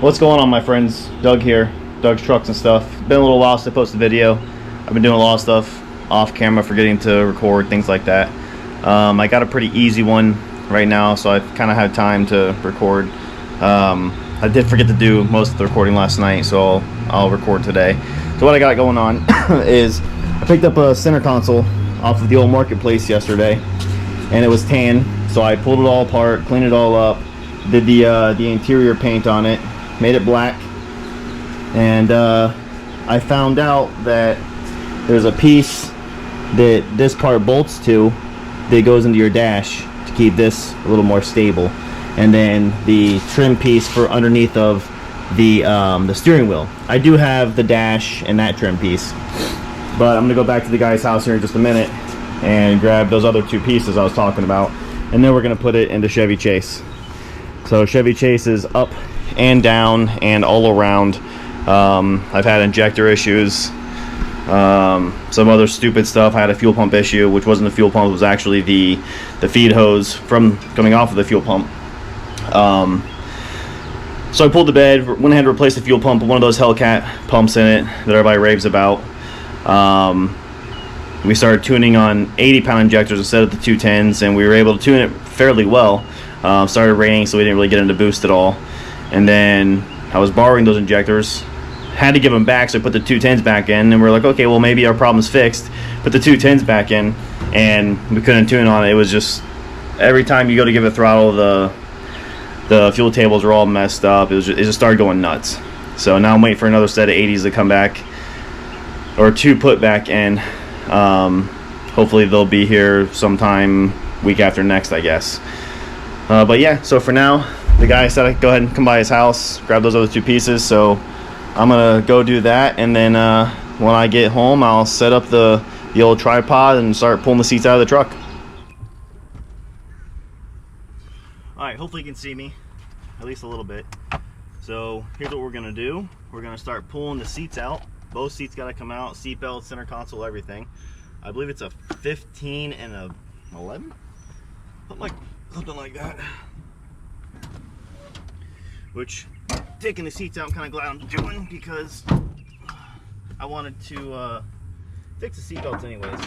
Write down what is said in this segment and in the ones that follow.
What's going on, my friends? Doug here, Doug's Trucks and Stuff. Been a little while since I posted a video. I've been doing a lot of stuff off camera, forgetting to record, things like that. I got a pretty easy one right now, so I've kind of had time to record. I did forget to do most of the recording last night, so I'll record today. So what I got going on is I picked up a center console off of the old marketplace yesterday, and it was tan, so I pulled it all apart, cleaned it all up, did the interior paint on it, made it black, and I found out that there's a piece that this part bolts to that goes into your dash to keep this a little more stable, and then the trim piece for underneath of the steering wheel. I do have the dash and that trim piece, but I'm gonna go back to the guy's house here in just a minute and grab those other two pieces I was talking about, and then we're gonna put it into Chevy Chase. So Chevy Chase is up and down and all around. I've had injector issues, some other stupid stuff. I had a fuel pump issue, which wasn't the fuel pump, it was actually the feed hose from coming off of the fuel pump. So I pulled the bed, went ahead and replaced the fuel pump with one of those Hellcat pumps in it that everybody raves about. We started tuning on 80-pound injectors instead of the 210s, and we were able to tune it fairly well. Started raining, so we didn't really get into boost at all. And then I was borrowing those injectors, had to give them back, so I put the 210s back in, and we're like, okay, well, maybe our problem's fixed. Put the 210s back in, and we couldn't tune on it. It was just, every time you go to give it throttle, the fuel tables were all messed up. It just started going nuts. So now I'm waiting for another set of 80s to come back, or to put back in. Hopefully they'll be here sometime week after next, I guess. But yeah, so for now, the guy said I'd go ahead and come by his house, grab those other two pieces, so I'm gonna go do that, and then when I get home, I'll set up the old tripod and start pulling the seats out of the truck. Alright, hopefully you can see me, at least a little bit. So here's what we're gonna do. We're gonna start pulling the seats out. Both seats gotta come out, seat belt, center console, everything. I believe it's a 15 and a 11? Something like that. Which, taking the seats out, I'm kind of glad I'm doing, because I wanted to fix the seat belts anyways.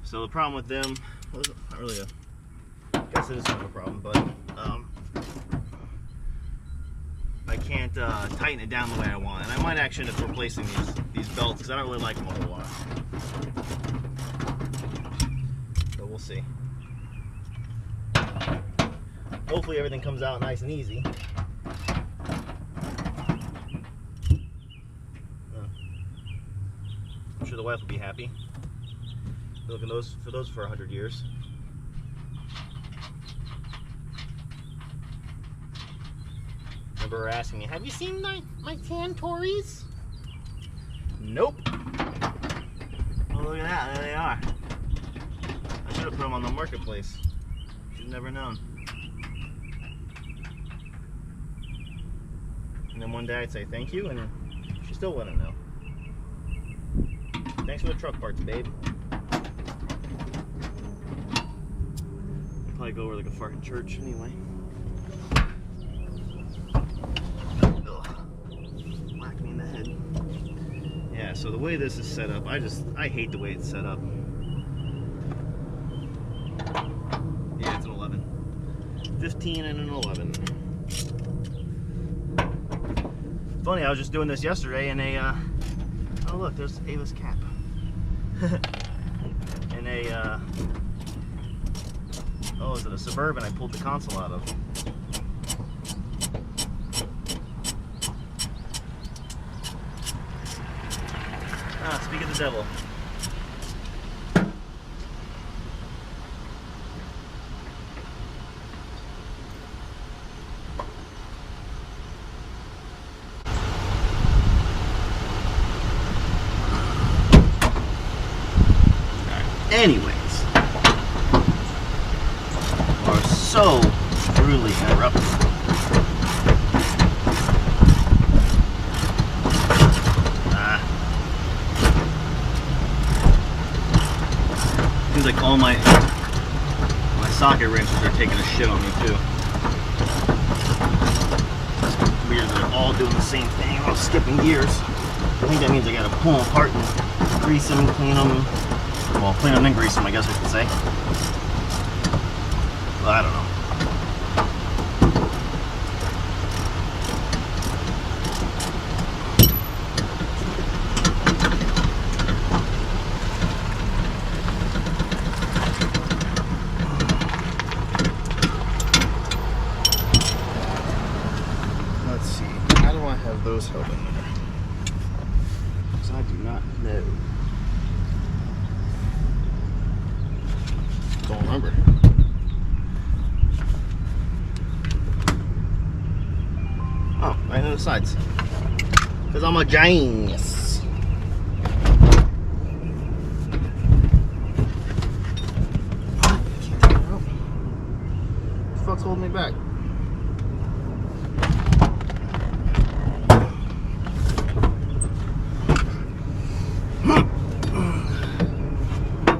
So the problem with them, well, not really I guess it is kind of a problem, but I can't tighten it down the way I want, and I might actually end up replacing these belts, because I don't really like them a whole lot. So we'll see. Hopefully everything comes out nice and easy. I'm sure the wife will be happy. Been looking for those for 100 years. Remember her asking me, have you seen my tan Tories? Nope. Oh, look at that, there they are. I should have put them on the marketplace. You've never known. And then one day I'd say thank you, and she still wouldn't know. Thanks for the truck parts, babe. I'll probably go over like a fucking church anyway. Ugh. Whack me in the head. Yeah, so the way this is set up, I hate the way it's set up. Yeah, it's an 11. 15 and an 11. Funny, I was just doing this yesterday in a, oh look, there's Ava's cap. In a, oh, is it a Suburban I pulled the console out of? Ah, speak of the devil. Anyways, are so rudely interrupted. Seems like all my socket wrenches are taking a shit on me too. doing the same thing. I'm skipping gears. I think that means I gotta pull them apart and grease them, clean them. Well, clean them and grease them, I guess I should say. But I don't know. Let's see. How do I have those held in there? Because I do not know. Don't remember. Oh, right on the sides. Because I'm a genius. I can't take it out. What the fuck's holding me back?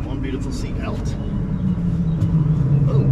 One beautiful seat out. Oh.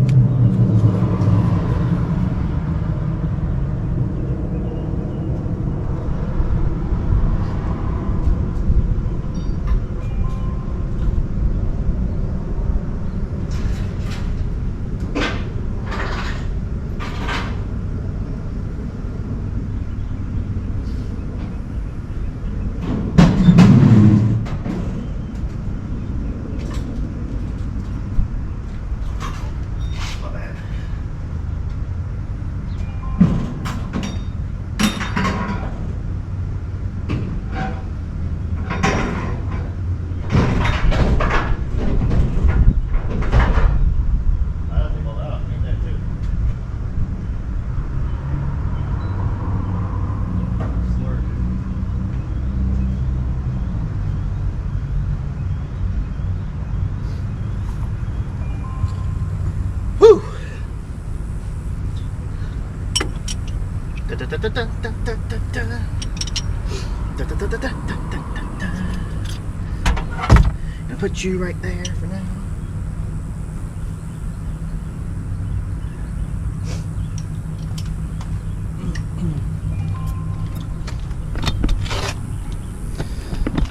Gonna put you right there for now.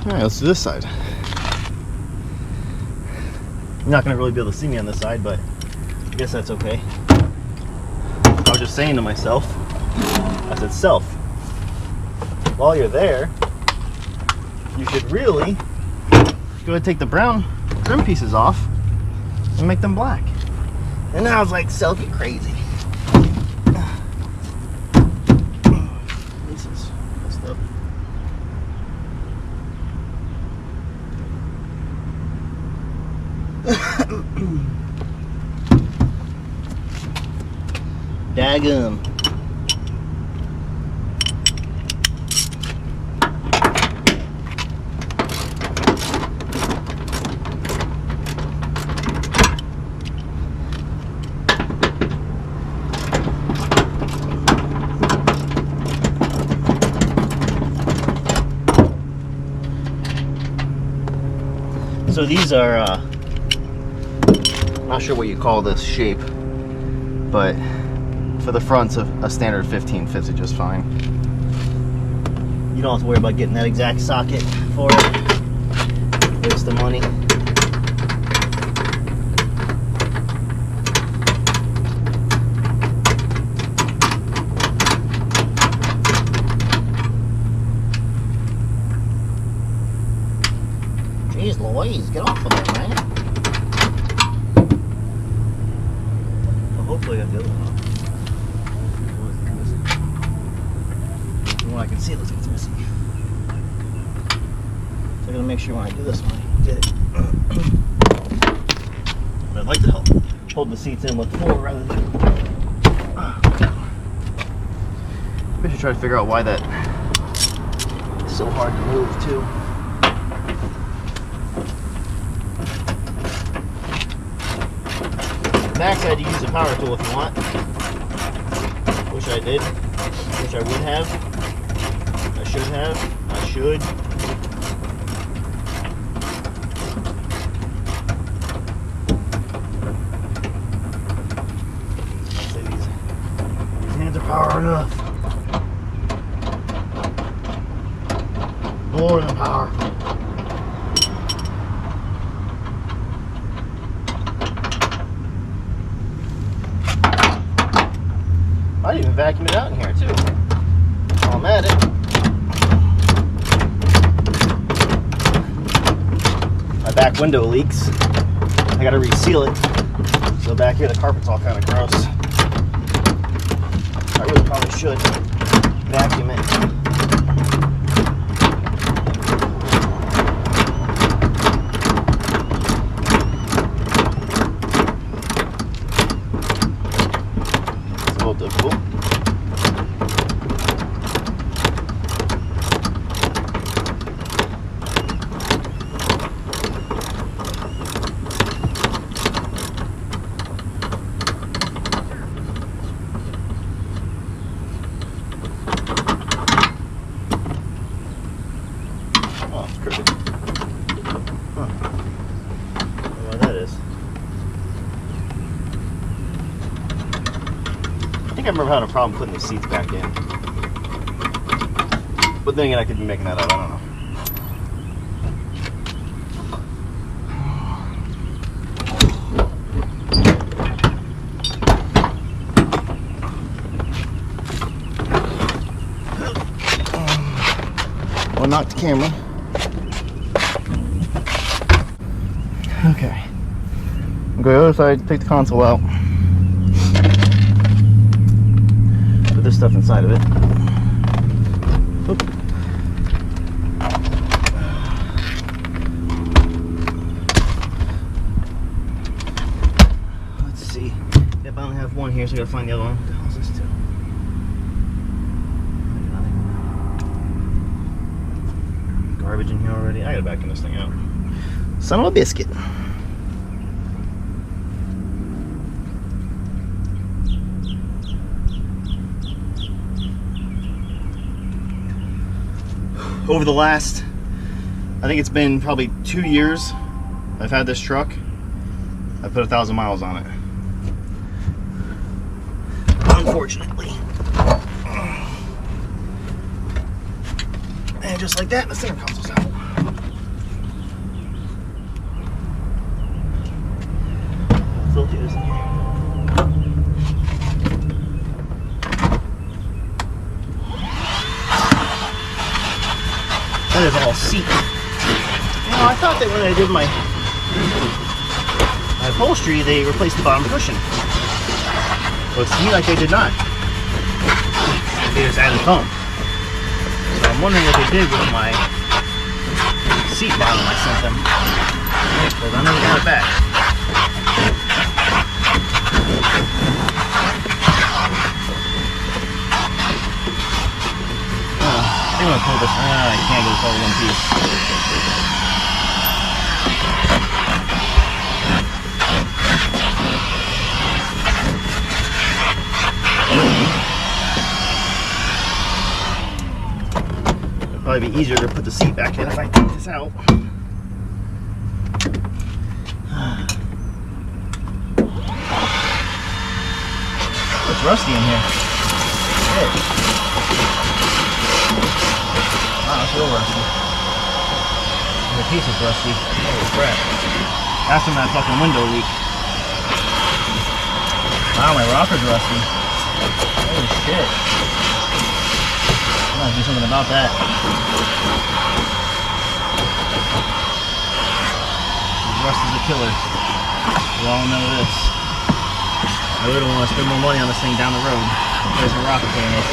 Alright, let's do this side. You're not gonna really be able to see me on this side, but I guess that's okay. I was just saying to myself, I said, self, while you're there, you should really go ahead and take the brown trim pieces off and make them black. And then I was like, self, you're crazy. This is messed up. Daggum. So these are, not sure what you call this shape, but for the fronts of a standard 15 fits it just fine. You don't have to worry about getting that exact socket for it. Waste the money. Jeez Louise, get off of there, man. Well, hopefully I got the other one off. From what I can see, it looks like it's missing. So I gotta make sure when I do this one, I get it. But I'd like to help hold the seats in, look forward rather than. I should try to figure out why that is so hard to move too. Backside, you use the power tool if you want. Wish I did. Wish I would have. I should have. I should. I'd say these hands are power enough. more than power. I'd even vacuum it out in here too. While I'm at it. My back window leaks. I gotta reseal it. So back here the carpet's all kind of gross. I really probably should vacuum it. It's a little difficult. I remember having a problem putting the seats back in. But then again, I could be making that up. I don't know. Well, knock the camera. Okay. I'll go to the other side, take the console out. Put this stuff inside of it. Oop. Let's see. Yep, I only have one here, so I gotta find the other one. What the hell is this too? Garbage in here already. I gotta vacuum this thing out. Son of a biscuit. Over the last, I think it's been probably 2 years I've had this truck. I put 1,000 miles on it. Unfortunately. And just like that, the center console's out. Filthy is in here. That is all seat. You know, I thought that when I did my upholstery, they replaced the bottom cushion. Well, it seemed like they did not. They just added foam. So I'm wondering what they did with my seat bottom I sent them. Because I never got it back. I'm gonna pull this. I can't get it all in one piece. It'd probably be easier to put the seat back in if I take this out. It's rusty in here. Shit. Wow, it's real rusty. The piece is rusty. Holy crap. That's from that fucking window leak. Wow, my rocker's rusty. Holy shit. I'm gonna do something about that. Rust is a killer. We all know this. I really don't want to spend more money on this thing down the road. There's a rocker panel.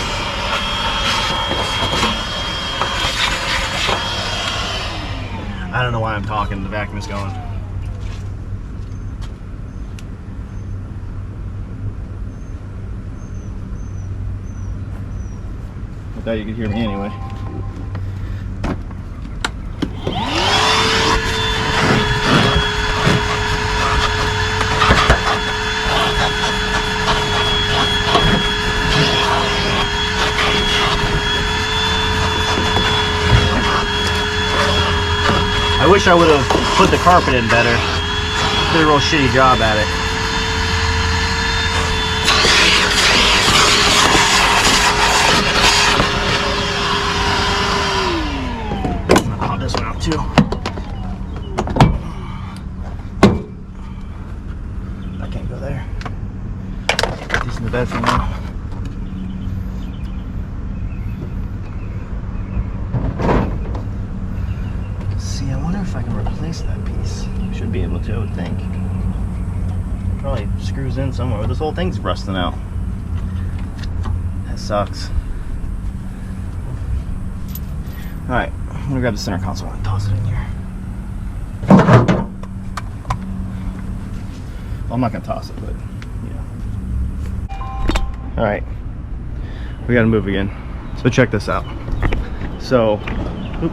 I don't know why I'm talking, the vacuum is going. I thought you could hear me anyway. I wish I would have put the carpet in better. Did a real shitty job at it. screws in somewhere. This whole thing's rusting out. That sucks. Alright, I'm gonna grab the center console and toss it in here. Well, I'm not gonna toss it, but yeah. Alright, we gotta move again. So check this out. So, oop.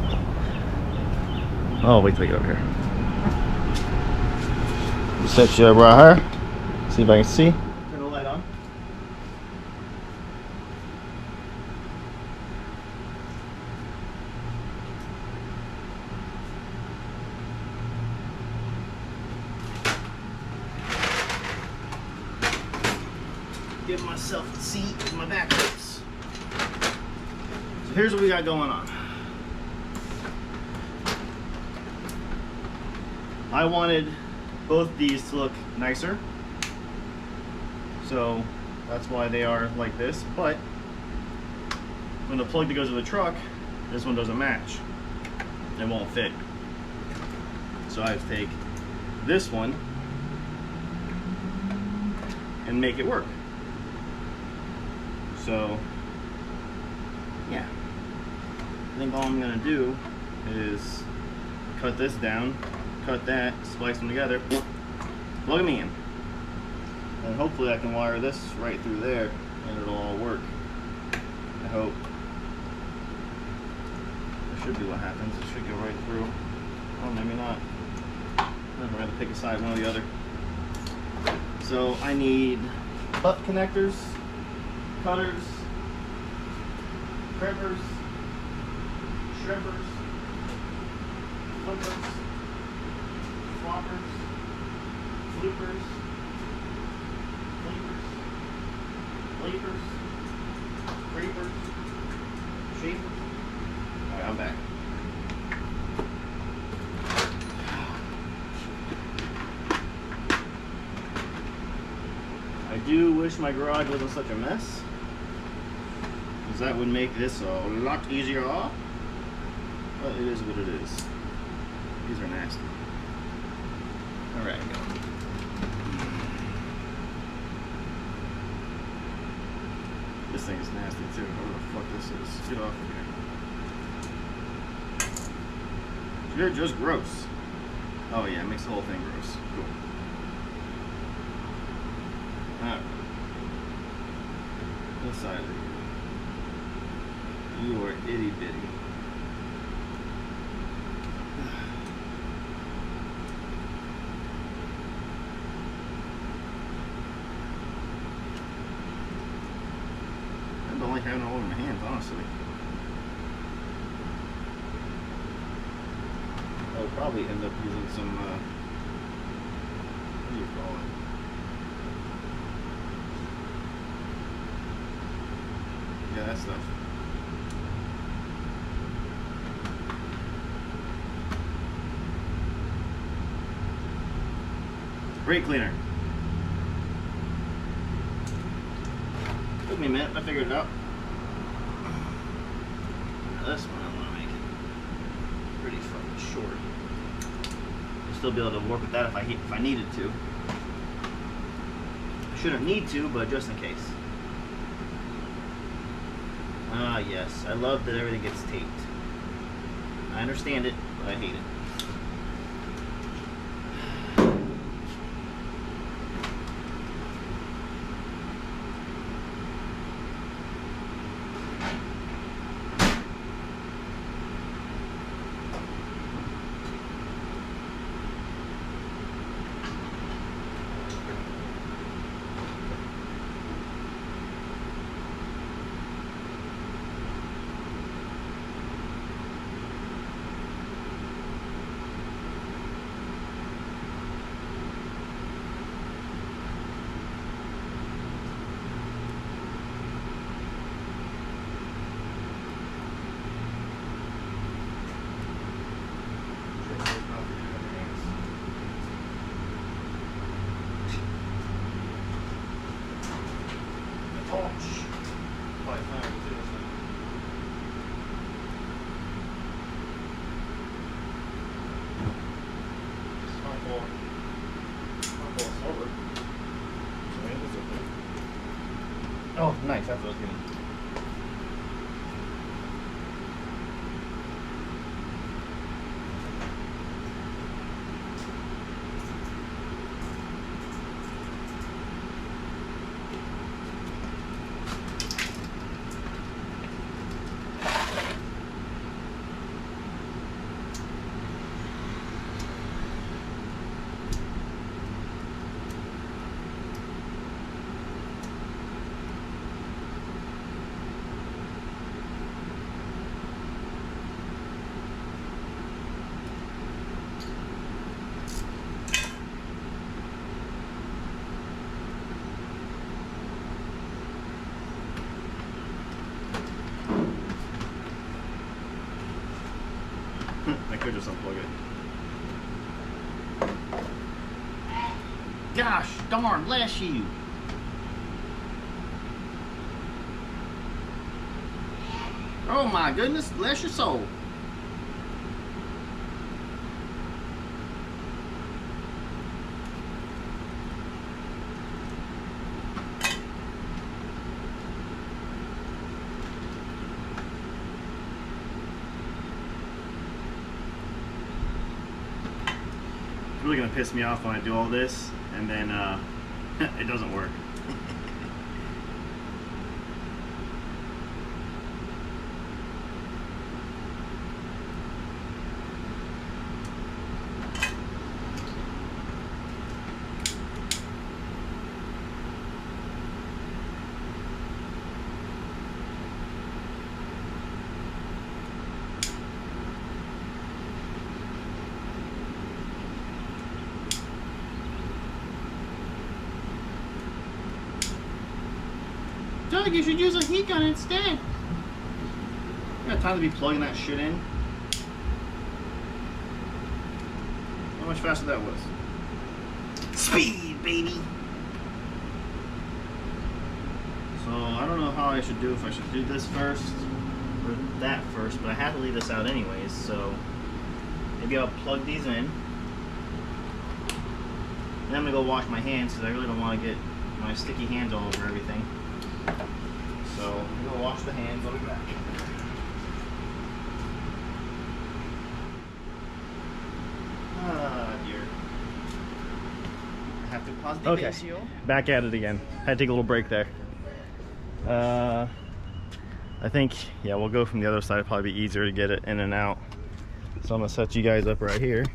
Oh, wait till I get over here. Set you right here. See if I can see. Turn the light on. Give myself a seat with my back hurts. So here's what we got going on. I wanted both these to look nicer, so that's why they are like this, but when the plug that goes to the truck, this one doesn't match. It won't fit. So I have to take this one and make it work. So yeah, I think all I'm gonna do is cut this down, cut that, splice them together, plug them in, and hopefully I can wire this right through there and it'll all work. I hope. That should be what happens. It should go right through. Oh, maybe not. Then we're going to pick a side, one or the other. So I need butt connectors, cutters, crimpers, shrimpers, flippers, floppers, floopers, leapers, creepers, shapers. Alright, I'm back. I do wish my garage wasn't such a mess, because that would make this a lot easier, but it is what it is. These are nasty. Alright, go. This thing is nasty too. Whatever the fuck this is. Get off of here. You're just gross. Oh yeah, it makes the whole thing gross. Cool. Alright. This side of you. You are itty bitty. I don't like having it all over my hands, honestly. I'll probably end up using some, what do you call it? Yeah, that stuff. Brake cleaner. Took me a minute, I figured it out. Now this one I want to make it pretty fucking short. I'll still be able to work with that if I needed to. I shouldn't need to, but just in case. Ah yes, I love that everything gets taped. I understand it, but I hate it. Nice, that's what I was getting. I could just unplug it. Gosh darn, bless you. Oh my goodness, bless your soul. It's really gonna piss me off when I do all this and then it doesn't work. Doug, you should use a heat gun instead. I got time to be plugging that shit in. How much faster that was. Speed, baby! So, I don't know how I should do, if I should do this first or that first, but I have to leave this out anyways, so maybe I'll plug these in. Then I'm gonna go wash my hands because I really don't want to get my sticky hands all over everything. So I'm gonna wash the hands, I'll be back. Ah, dear. I have to pause the video. Back at it again. Had to take a little break there. I think, yeah, we'll go from the other side. It'll probably be easier to get it in and out. So I'm gonna set you guys up right here.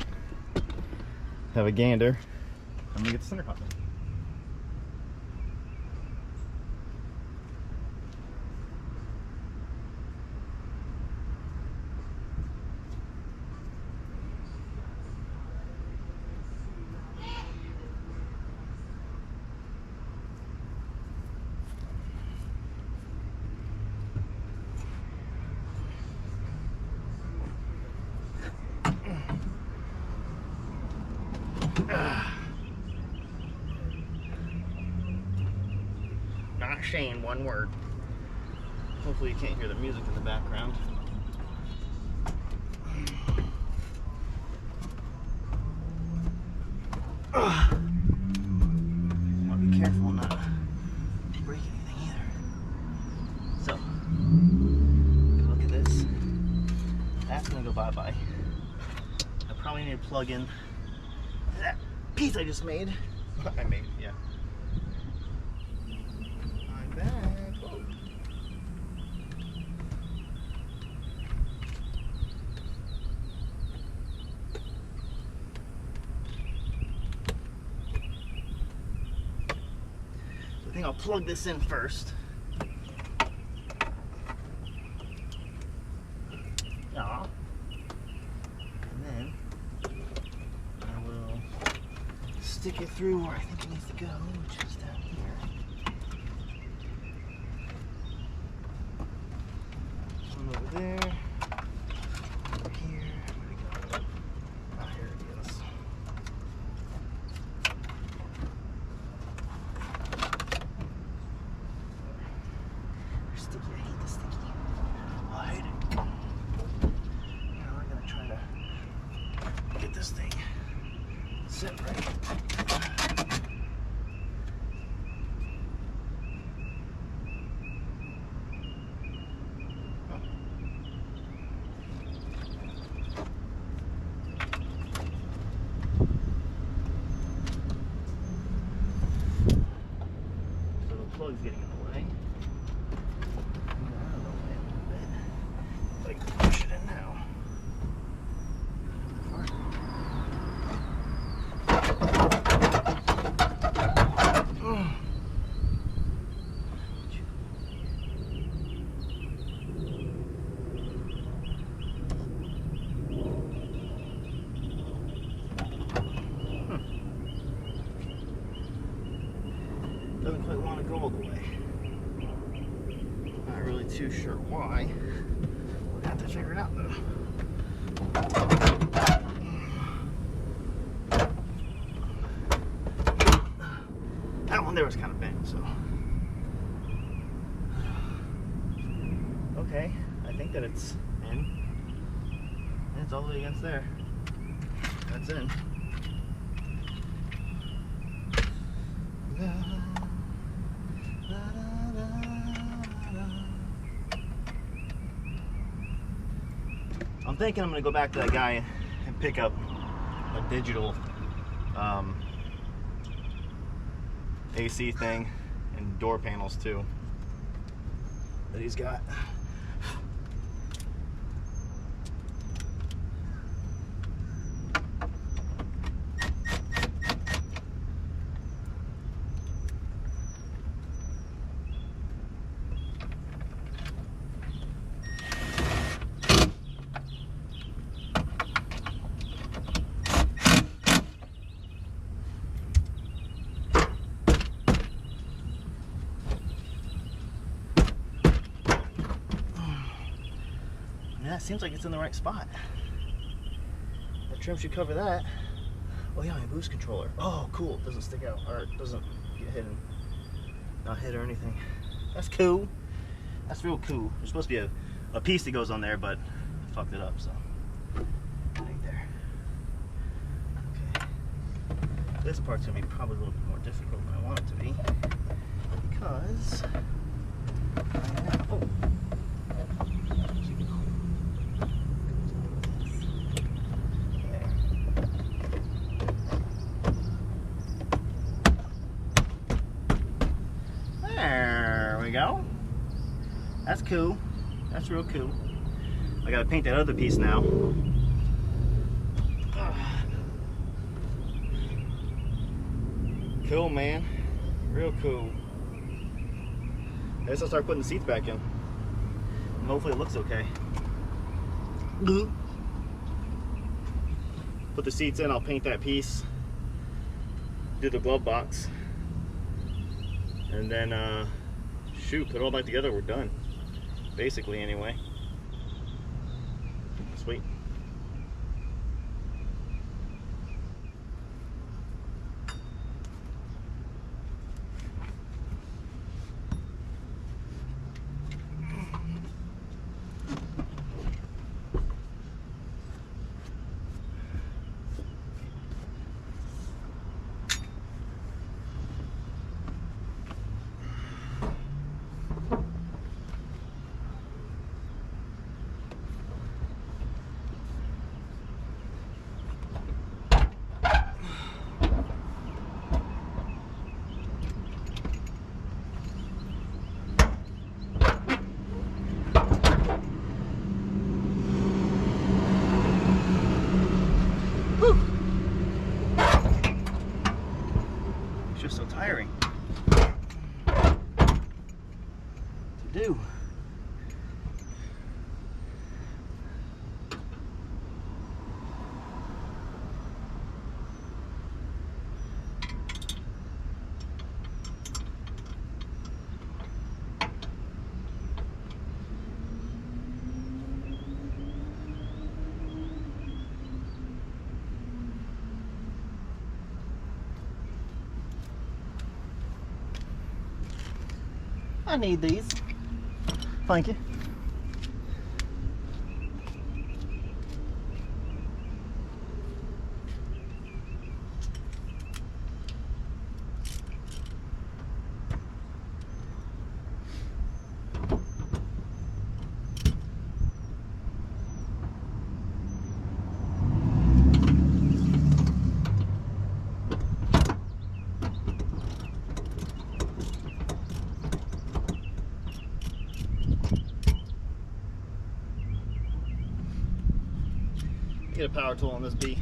Have a gander. I'm gonna get the center console. Not saying one word. Hopefully you can't hear the music in the background. Want to be careful not to break anything either. So, look at this. That's gonna go bye-bye. I probably need to plug in that piece I just made. Yeah. I'm back. Whoa. So I think I'll plug this in first. Aw. And then I will stick it through where I think it needs to go, which is down here. One over there. Over here. Where'd it go? Ah, here it is. They're sticky. I hate the sticky. Oh, I hate it. Now we're gonna try to get this thing set right. too sure why. We'll have to figure it out though. That one there was kind of bent, so. Okay, I think that it's in. And it's all the way against there. That's in. I'm thinking I'm gonna go back to that guy and pick up a digital AC thing and door panels too that he's got. Yeah, it seems like it's in the right spot. That trim should cover that. Oh yeah, my boost controller. Oh, cool. It doesn't stick out, or it doesn't get hidden. Not hit or anything. That's cool. That's real cool. There's supposed to be a piece that goes on there, but I fucked it up, so. Right there. Okay. This part's gonna be probably a little bit more difficult than I want it to be. Because there we go. That's cool. That's real cool. I gotta paint that other piece now. Cool, man. Real cool. I guess I'll start putting the seats back in. And hopefully it looks okay. Put the seats in, I'll paint that piece. Do the glove box. And then, shoot, put it all back together, we're done. Basically, anyway. Sweet. It's just so tiring to do. I need these. Thank you. Get a power tool on this bee.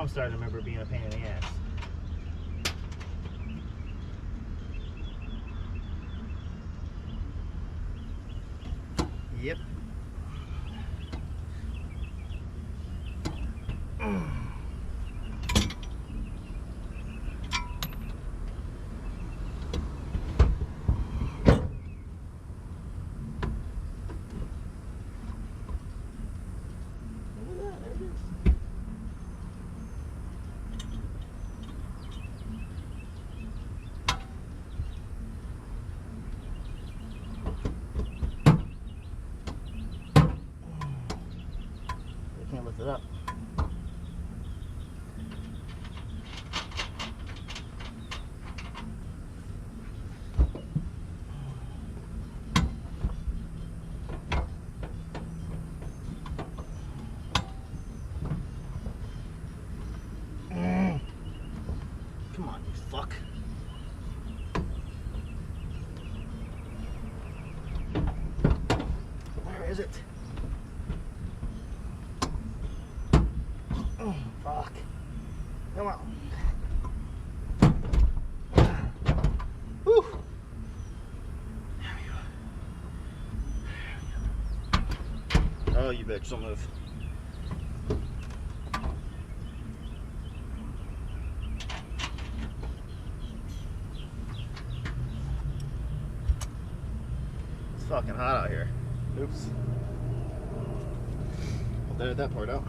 I'm starting to remember being a pain in the ass. Yep. Can't lift it up. Come on, you fuck. Where is it? Oh, fuck. Come on. Whew. There we go. Oh, you bitch, don't move. It's fucking hot out here. Oops. I'll edit that part out.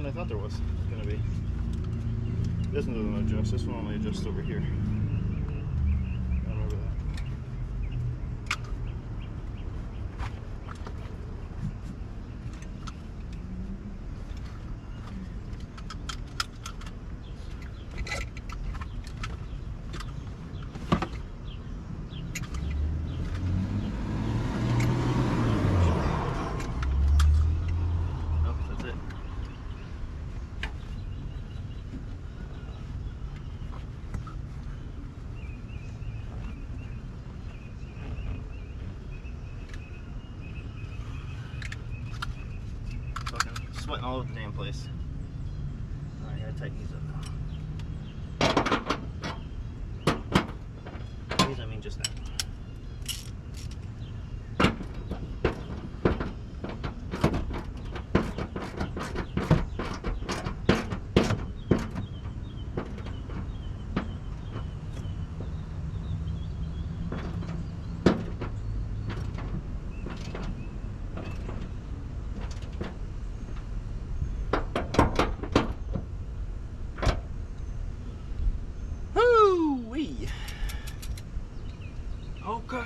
I thought there was going to be. This one doesn't adjust. This one only adjusts over here. I remember that. Sweating all over the damn place. Alright, I gotta tighten these up now. These, I mean just now. Okay.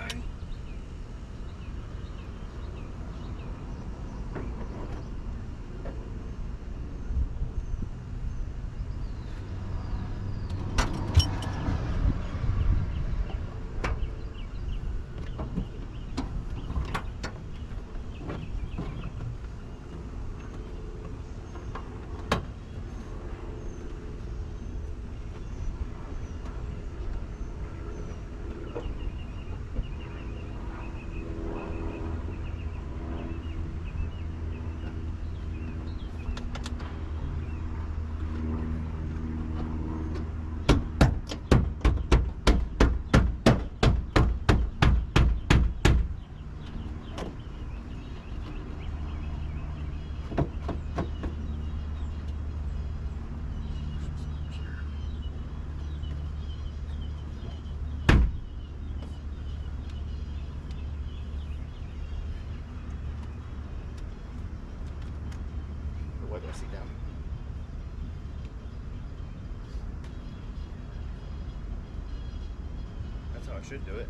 should do it.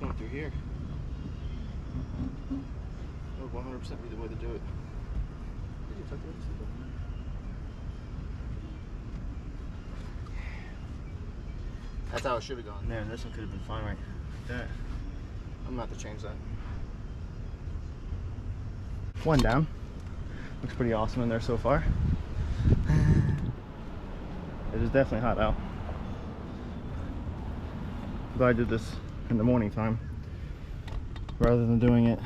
Going through here. That would 100% be the way to do it. Did you tuck the seatbelt? That's how it should have gone. Man, this one could have been fine right like that. I'm gonna have to change that. One down. Looks pretty awesome in there so far. It is definitely hot out. But I did this in the morning time rather than doing it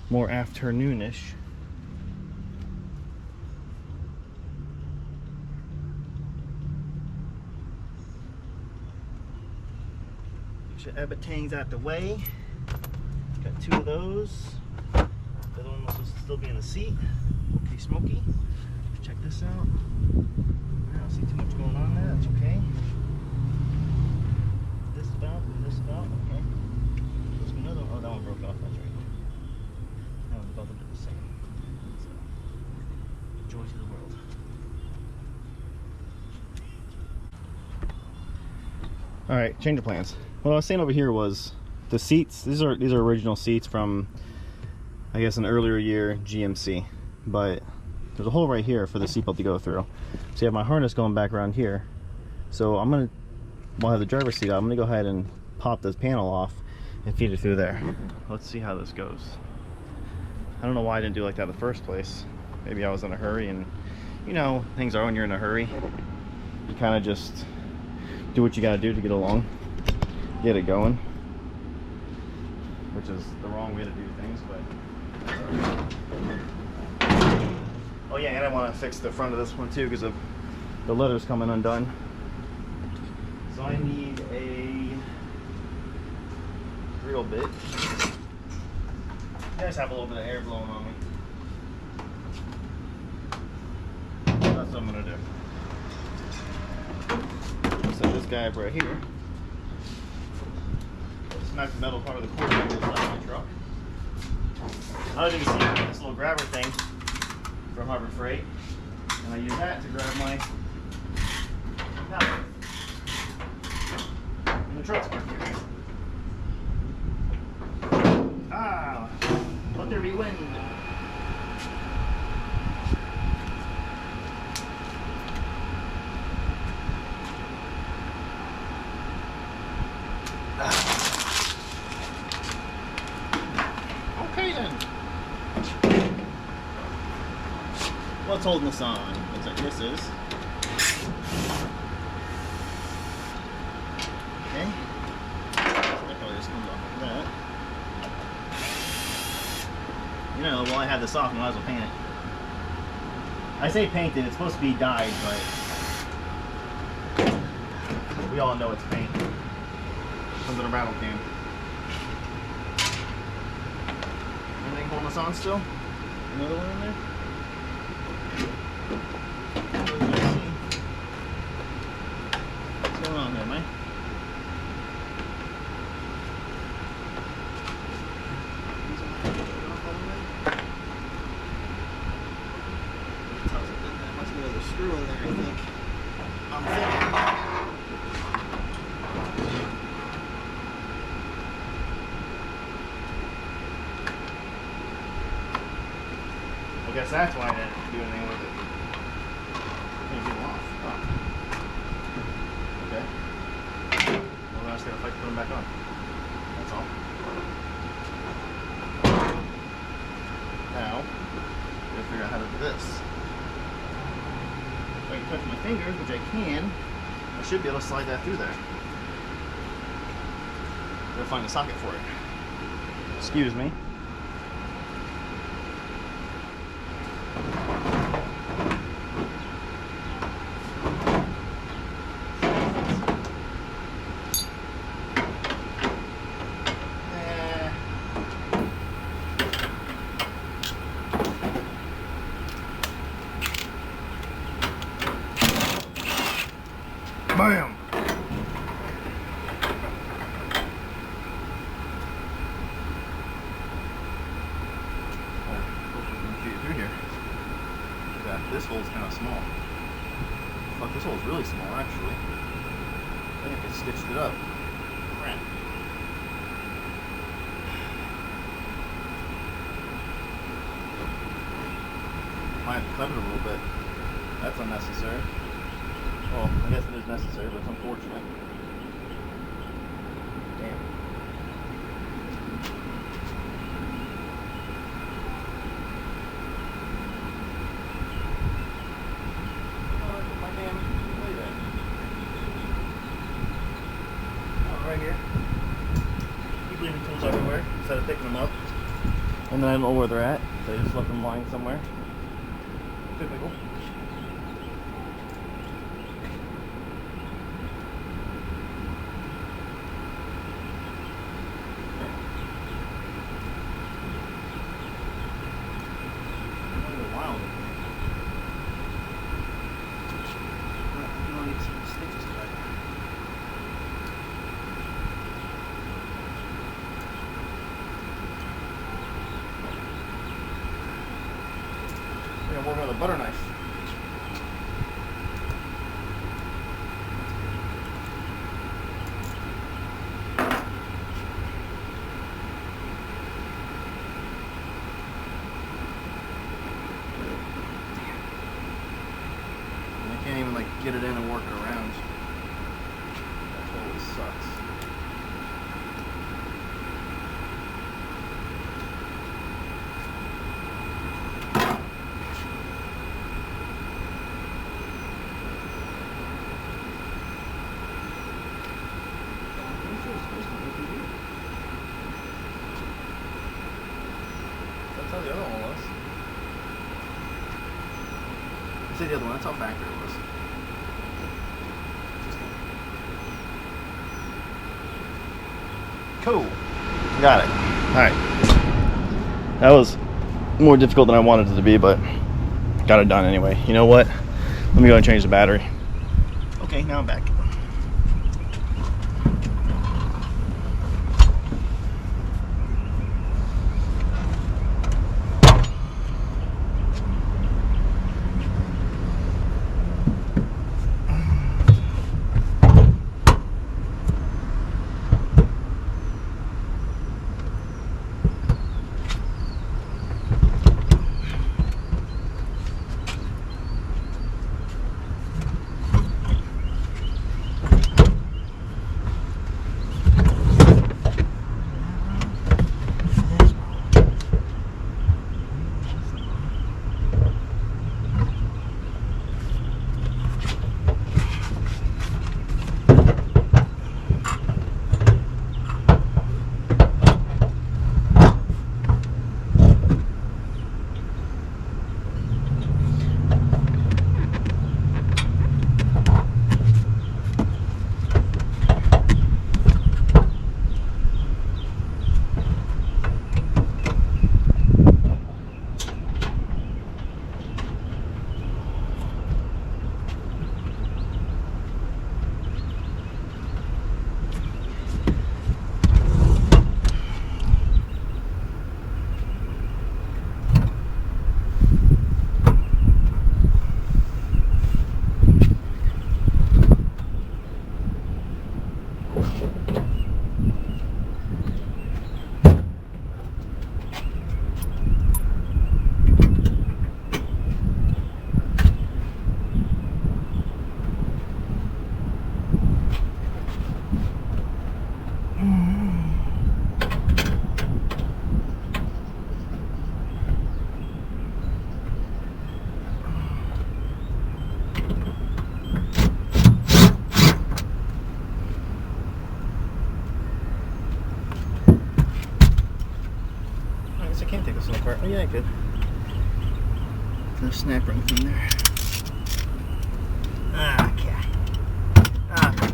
more afternoonish. Get your Abatangs out the way. Got 2 of those. The other one will still be in the seat. Okay, smoky. Let's check this out. I don't see too much going on there. That's okay. This valve and this valve. Okay. There's another. Oh, that one broke off. That's right. That one both of them are the same. So, joy to the world. All right, change of plans. What I was saying over here was the seats. These are original seats from, I guess, an earlier year GMC, but there's a hole right here for the seatbelt to go through. So you have my harness going back around here. So I'm gonna, while I have the driver's seat out, I'm gonna go ahead and pop this panel off and feed it through there. Let's see how this goes. I don't know why I didn't do like that in the first place. Maybe I was in a hurry, and you know, things are when you're in a hurry. You kind of just do what you gotta do to get along, get it going, which is the wrong way to do things, but oh yeah, and I want to fix the front of this one too because of the leather's coming undone. So I need a drill bit. I just have a little bit of air blowing on me. That's what I'm gonna do. Set this guy up right here. Smack the metal part of the cord on the side of my truck. As you can see, I got this little grabber thing from Harbor Freight, and I use that to grab my pallet. And the truck's parked here. Ah, let there be wind. Okay then. What's holding this on? Looks like this is. Okay. That probably just comes off like that. You know, while I have this off, I might as well paint it. I say painted, it's supposed to be dyed, but we all know it's paint. Comes in a rattle can. Anything holding us on still? Another one in there? What's going on there, man? There must be another screw in there, I think. I'm thinking. I guess that's why I didn't do anything with it. Can't get them off. Oh. Okay. Well, I just gotta fight to put them back on. That's all. Now, I gotta figure out how to do this. If I can touch my fingers, which I can, I should be able to slide that through there. Gotta find a socket for it. Excuse me. Bam! Through here. This hole's kind of small. Fuck, this hole's really small, actually. I think they stitched it up. Crap. Might have cut it a little bit. That's unnecessary. Well, I guess it is necessary, but it's unfortunate. Damn. My damn blade at? Oh, right here. Keep leaving tools everywhere instead of picking them up. And then I don't know where they're at, so I just left them lying somewhere. Typical. Wild. You don't need some stitches to that. I'm working with a butter knife. And I can't even like get it in and work it around. That totally sucks. That's how the other one was. I said the other one, that's how factory it was. Cool. Got it. Alright. That was more difficult than I wanted it to be, but got it done anyway. You know what? Let me go and change the battery. Okay, now I'm back. I can't take this one apart. Oh yeah, I could. No snap or anything there. Okay. Okay.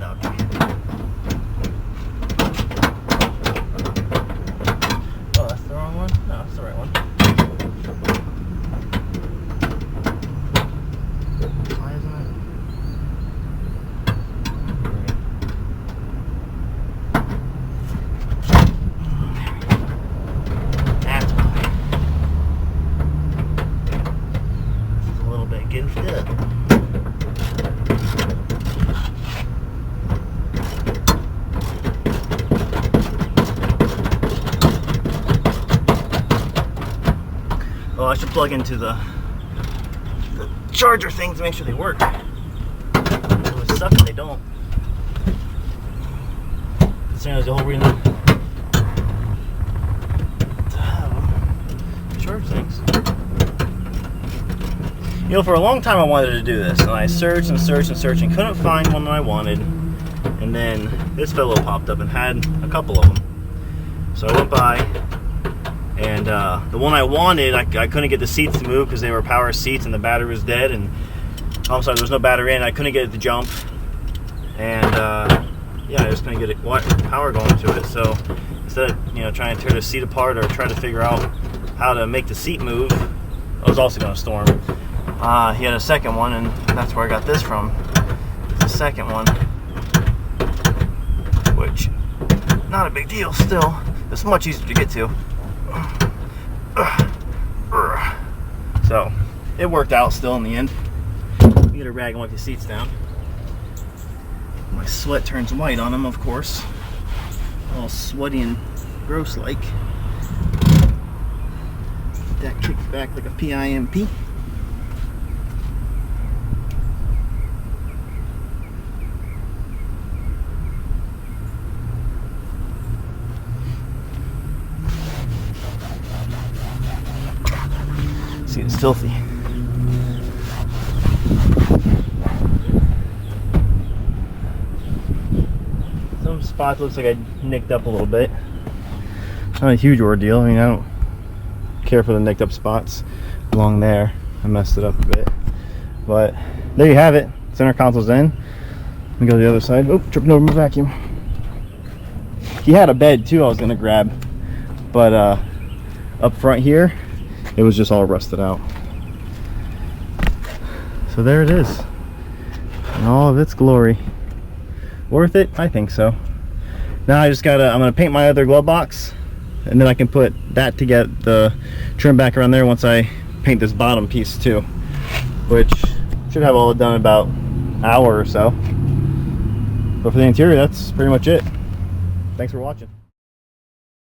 Oh, that's the wrong one? No, that's the right one. Why isn't it? That's why. This is a little bit getting I should plug into the charger thing to make sure they work. It would suck if they don't. There's the whole reason to have them charge things. You know, for a long time I wanted to do this, and I searched and searched and searched and couldn't find one that I wanted. And then this fellow popped up and had a couple of them. So I went by, and the one I wanted, I couldn't get the seats to move because they were power seats and the battery was dead. And I'm sorry, there was no battery in. I couldn't get it to jump, and yeah, I just couldn't get power going to it. So instead of trying to tear the seat apart or try to figure out how to make the seat move, I was also going to storm. He had a second one, and that's where I got this from. It's the second one, which not a big deal. Still, it's much easier to get to. So it worked out still in the end. Get a rag and wipe the seats down. My sweat turns white on them, of course. All sweaty and gross like. That kicks back like a PIMP. See, it's filthy. Some spots looks like I nicked up a little bit. Not a huge ordeal. I mean, I don't care for the nicked up spots along there. I messed it up a bit. But there you have it. Center console's in. Let me go to the other side. Oh, tripping over my vacuum. He had a bed too I was gonna grab. But up front here, it was just all rusted out. So there it is in all of its glory. Worth it? I think so. Now I just I'm gonna paint my other glove box, and then I can put that to get the trim back around there once I paint this bottom piece too, which should have all done in about an hour or so. But for the interior, that's pretty much it. Thanks for watching.